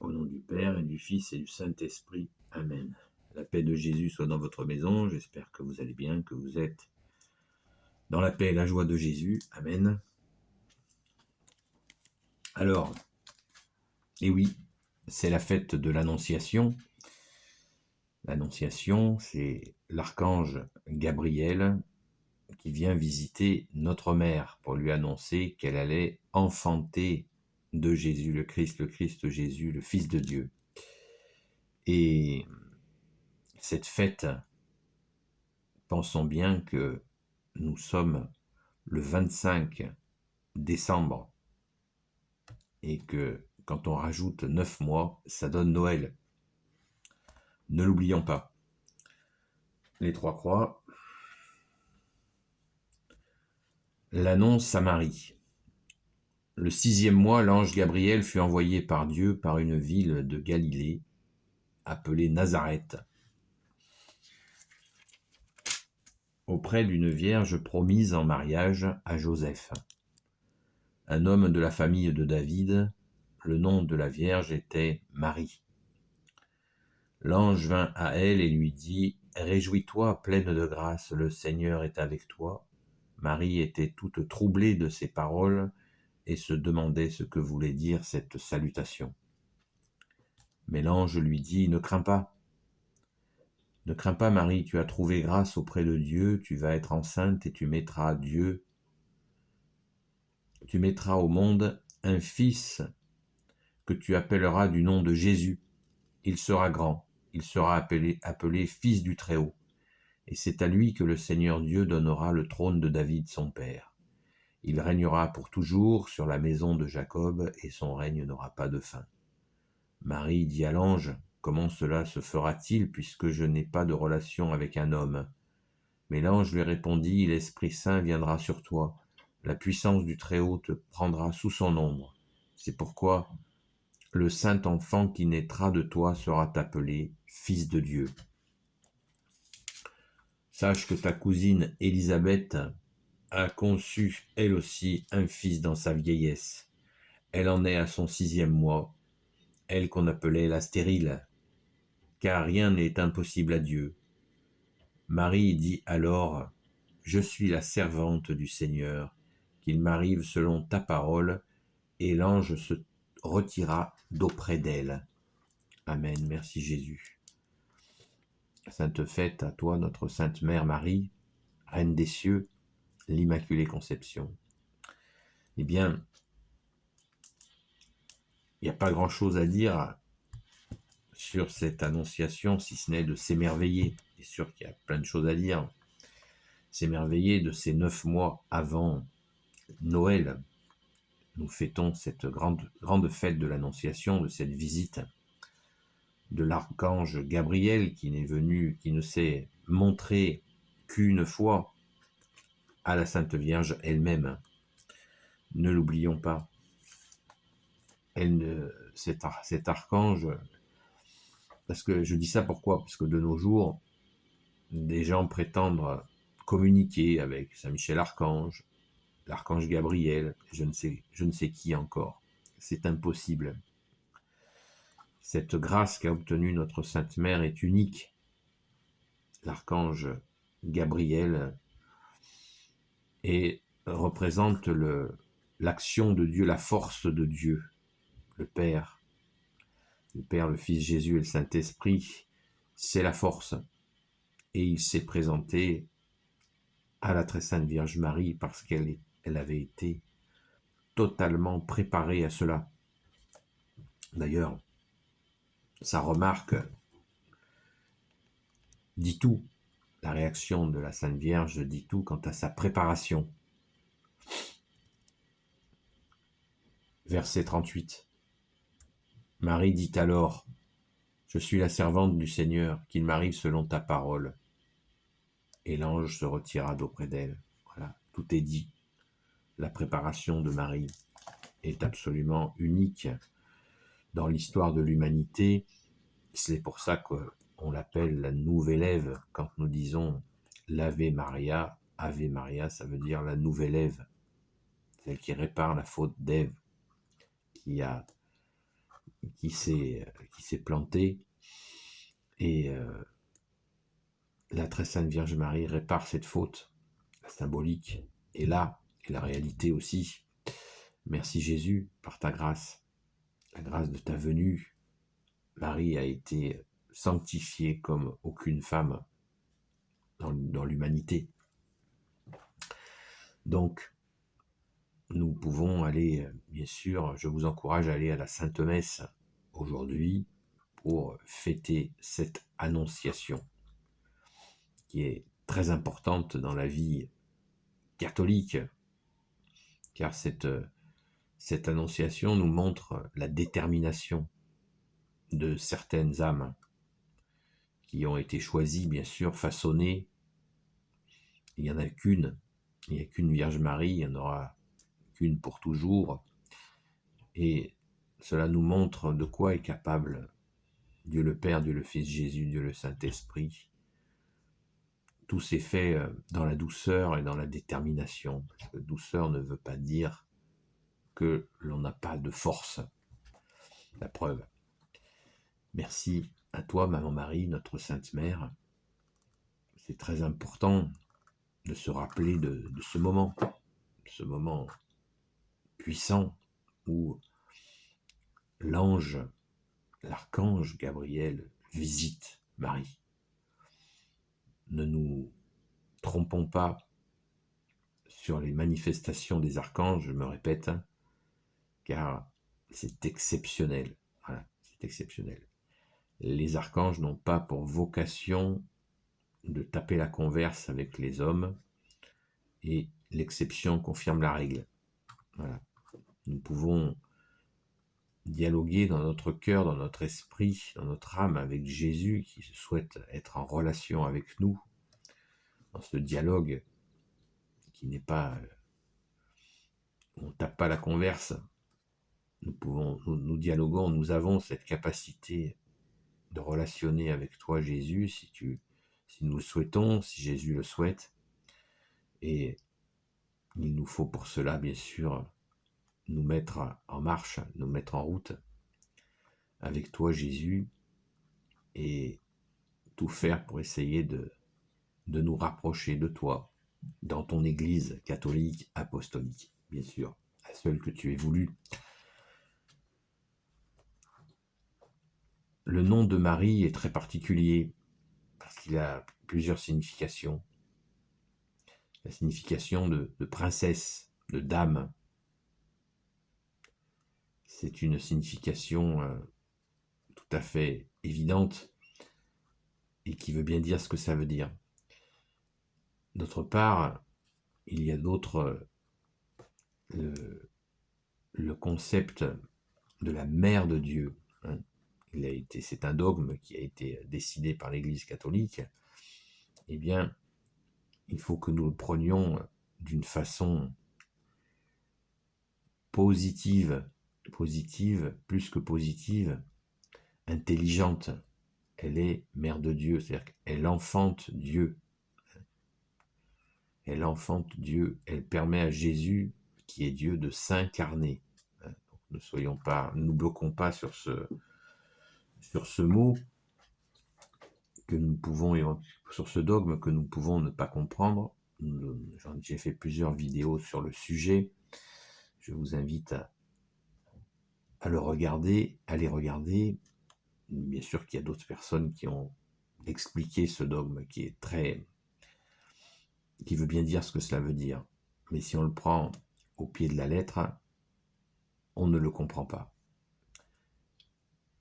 Au nom du Père et du Fils et du Saint-Esprit. Amen. La paix de Jésus soit dans votre maison. J'espère que vous allez bien, que vous êtes dans la paix et la joie de Jésus. Amen. Alors, et oui, c'est la fête de l'Annonciation. L'Annonciation, c'est l'archange Gabriel qui vient visiter notre mère pour lui annoncer qu'elle allait enfanter de Jésus le Christ Jésus, le Fils de Dieu. Et cette fête, pensons bien que nous sommes le 25 décembre et que quand on rajoute 9 mois, ça donne Noël. Ne l'oublions pas. Les trois croix. L'annonce à Marie. Le 6e mois, l'ange Gabriel fut envoyé par Dieu par une ville de Galilée, appelée Nazareth, auprès d'une vierge promise en mariage à Joseph, un homme de la famille de David. Le nom de la vierge était Marie. L'ange vint à elle et lui dit : « Réjouis-toi, pleine de grâce, le Seigneur est avec toi. » Marie était toute troublée de ces paroles et se demandait ce que voulait dire cette salutation. Mais l'ange lui dit : « Ne crains pas. Ne crains pas, Marie, tu as trouvé grâce auprès de Dieu, tu vas être enceinte et tu mettras au monde un fils que tu appelleras du nom de Jésus. Il sera grand, il sera appelé Fils du Très-Haut. Et c'est à lui que le Seigneur Dieu donnera le trône de David son père. Il régnera pour toujours sur la maison de Jacob, et son règne n'aura pas de fin. » Marie dit à l'ange : « Comment cela se fera-t-il, puisque je n'ai pas de relation avec un homme ? » Mais l'ange lui répondit : « L'Esprit Saint viendra sur toi, la puissance du Très-Haut te prendra sous son ombre. C'est pourquoi le saint enfant qui naîtra de toi sera appelé Fils de Dieu. Sache que ta cousine Élisabeth a conçu, elle aussi, un fils dans sa vieillesse. Elle en est à son 6e mois, elle qu'on appelait la stérile, car rien n'est impossible à Dieu. » Marie dit alors : « Je suis la servante du Seigneur, qu'il m'arrive selon ta parole. » Et l'ange se retira d'auprès d'elle. Amen. Merci Jésus. Sainte fête à toi, notre Sainte Mère Marie, Reine des cieux, l'Immaculée Conception. Eh bien, il n'y a pas grand-chose à dire sur cette annonciation, si ce n'est de s'émerveiller. C'est sûr qu'il y a plein de choses à dire. S'émerveiller de ces 9 mois avant Noël. Nous fêtons cette grande fête de l'Annonciation, de cette visite de l'archange Gabriel qui ne s'est montré qu'une fois à la Sainte Vierge elle-même. Ne l'oublions pas. Cet archange, parce que je dis ça pourquoi ? Parce que de nos jours, des gens prétendent communiquer avec Saint Michel Archange, l'archange Gabriel, je ne sais qui encore. C'est impossible. Cette grâce qu'a obtenue notre Sainte Mère est unique. L'archange Gabriel représente l'action de Dieu, la force de Dieu, le Père, le Fils Jésus et le Saint-Esprit, c'est la force. Et il s'est présenté à la très sainte Vierge Marie parce qu'elle avait été totalement préparée à cela. D'ailleurs, sa remarque dit tout. La réaction de la Sainte Vierge dit tout quant à sa préparation. Verset 38. Marie dit alors : « Je suis la servante du Seigneur, qu'il m'arrive selon ta parole. » Et l'ange se retira d'auprès d'elle. Voilà, tout est dit. La préparation de Marie est absolument unique dans l'histoire de l'humanité. C'est pour ça qu'on l'appelle la nouvelle Ève. Quand nous disons l'Ave Maria, ça veut dire la nouvelle Ève, celle qui répare la faute d'Ève, qui a qui s'est planté, et la très sainte Vierge Marie répare cette faute, la symbolique est là, et la réalité aussi. Merci Jésus, par ta grâce, la grâce de ta venue, Marie a été sanctifiée comme aucune femme dans l'humanité. Donc, nous pouvons aller, bien sûr, je vous encourage à aller à la Sainte Messe aujourd'hui pour fêter cette annonciation qui est très importante dans la vie catholique, car cette annonciation nous montre la détermination de certaines âmes qui ont été choisies, bien sûr, façonnées. Il n'y en a qu'une, il n'y a qu'une Vierge Marie, il n'y en aura qu'une pour toujours, et cela nous montre de quoi est capable Dieu le Père, Dieu le Fils Jésus, Dieu le Saint-Esprit. Tout s'est fait dans la douceur et dans la détermination, parce que douceur ne veut pas dire que l'on n'a pas de force. La preuve. Merci à toi, Maman Marie, notre Sainte Mère. C'est très important de se rappeler de ce moment puissant où l'archange Gabriel visite Marie. Ne nous trompons pas sur les manifestations des archanges, je me répète, car c'est exceptionnel. Voilà, c'est exceptionnel. Les archanges n'ont pas pour vocation de taper la converse avec les hommes, et l'exception confirme la règle. Voilà. Nous pouvons dialoguer dans notre cœur, dans notre esprit, dans notre âme avec Jésus qui souhaite être en relation avec nous, dans ce dialogue qui n'est pas... on ne tape pas la converse, nous dialoguons, nous avons cette capacité de relationner avec toi Jésus, si nous le souhaitons, si Jésus le souhaite, et il nous faut pour cela bien sûr nous mettre en marche, nous mettre en route avec toi Jésus, et tout faire pour essayer de nous rapprocher de toi dans ton Église catholique apostolique, bien sûr, la seule que tu aies voulu. Le nom de Marie est très particulier parce qu'il a plusieurs significations. La signification de princesse, de dame, c'est une signification tout à fait évidente et qui veut bien dire ce que ça veut dire. D'autre part, il y a d'autres, le concept de la mère de Dieu. Hein. C'est un dogme qui a été décidé par l'Église catholique. Eh bien, il faut que nous le prenions d'une façon positive, plus que positive, intelligente. Elle est mère de Dieu, c'est-à-dire qu'elle enfante Dieu. Elle enfante Dieu, elle permet à Jésus, qui est Dieu, de s'incarner. Donc, ne nous bloquons pas sur ce mot que nous pouvons, sur ce dogme que nous pouvons ne pas comprendre. J'ai fait plusieurs vidéos sur le sujet. Je vous invite à le regarder, à les regarder. Bien sûr qu'il y a d'autres personnes qui ont expliqué ce dogme qui veut bien dire ce que cela veut dire. Mais si on le prend au pied de la lettre, on ne le comprend pas.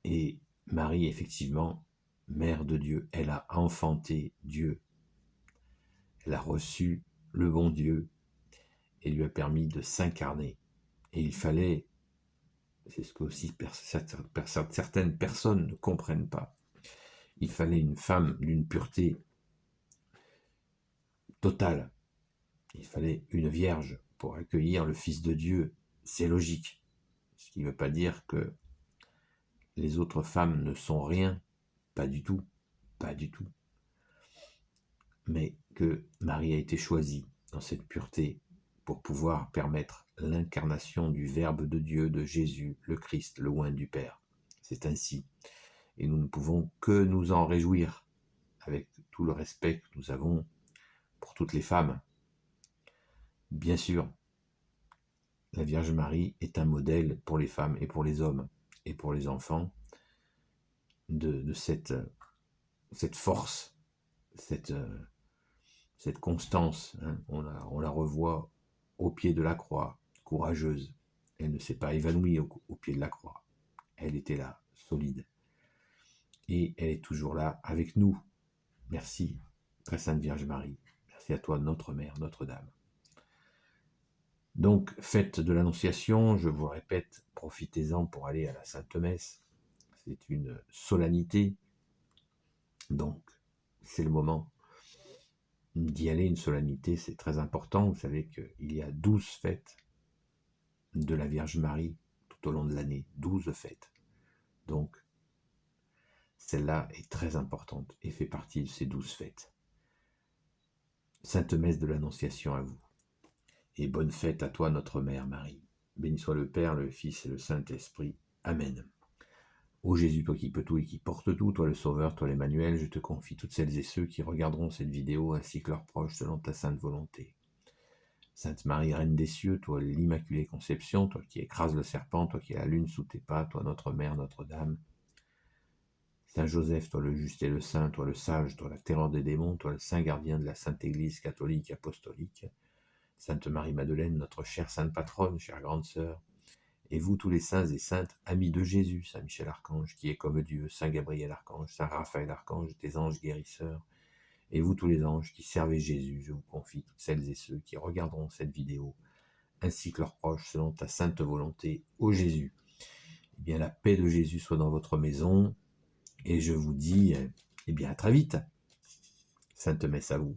Et Marie, effectivement, mère de Dieu, elle a enfanté Dieu. Elle a reçu le bon Dieu et lui a permis de s'incarner. Et il fallait, c'est ce que aussi certaines personnes ne comprennent pas, il fallait une femme d'une pureté totale. Il fallait une vierge pour accueillir le Fils de Dieu. C'est logique. Ce qui ne veut pas dire que les autres femmes ne sont rien. Pas du tout. Pas du tout. Mais que Marie a été choisie dans cette pureté pour pouvoir permettre l'incarnation du Verbe de Dieu, de Jésus, le Christ, le oint du Père. c'est ainsi. Et nous ne pouvons que nous en réjouir, avec tout le respect que nous avons pour toutes les femmes. Bien sûr, la Vierge Marie est un modèle pour les femmes et pour les hommes, et pour les enfants, de cette force, cette constance. Hein. On la revoit au pied de la croix, courageuse. Elle ne s'est pas évanouie au pied de la croix. Elle était là, solide. Et elle est toujours là avec nous. Merci, très sainte Vierge Marie. Merci à toi, notre Mère, Notre-Dame. Donc, fête de l'Annonciation, je vous répète, profitez-en pour aller à la Sainte Messe. C'est une solennité. Donc, c'est le moment d'y aller, une solennité, c'est très important. Vous savez qu'il y a 12 fêtes de la Vierge Marie tout au long de l'année. 12 fêtes. Donc, celle-là est très importante et fait partie de ces 12 fêtes. Sainte Messe de l'Annonciation à vous. Et bonne fête à toi, notre Mère Marie. Béni soit le Père, le Fils et le Saint-Esprit. Amen. Ô Jésus, toi qui peux tout et qui portes tout, toi le Sauveur, toi l'Emmanuel, je te confie toutes celles et ceux qui regarderont cette vidéo ainsi que leurs proches selon ta sainte volonté. Sainte Marie, Reine des cieux, toi l'Immaculée Conception, toi qui écrases le serpent, toi qui as la lune sous tes pas, toi notre Mère, Notre-Dame. Saint Joseph, toi le juste et le saint, toi le sage, toi la terreur des démons, toi le saint gardien de la Sainte Église catholique apostolique. Sainte Marie-Madeleine, notre chère sainte patronne, chère grande sœur, et vous tous les saints et saintes, amis de Jésus, Saint Michel Archange, qui est comme Dieu, Saint Gabriel Archange, Saint Raphaël Archange, des anges guérisseurs, et vous tous les anges qui servez Jésus, je vous confie toutes celles et ceux qui regarderont cette vidéo, ainsi que leurs proches, selon ta sainte volonté, ô Jésus. Eh bien, la paix de Jésus soit dans votre maison, et je vous dis, eh bien, à très vite. Sainte Messe à vous.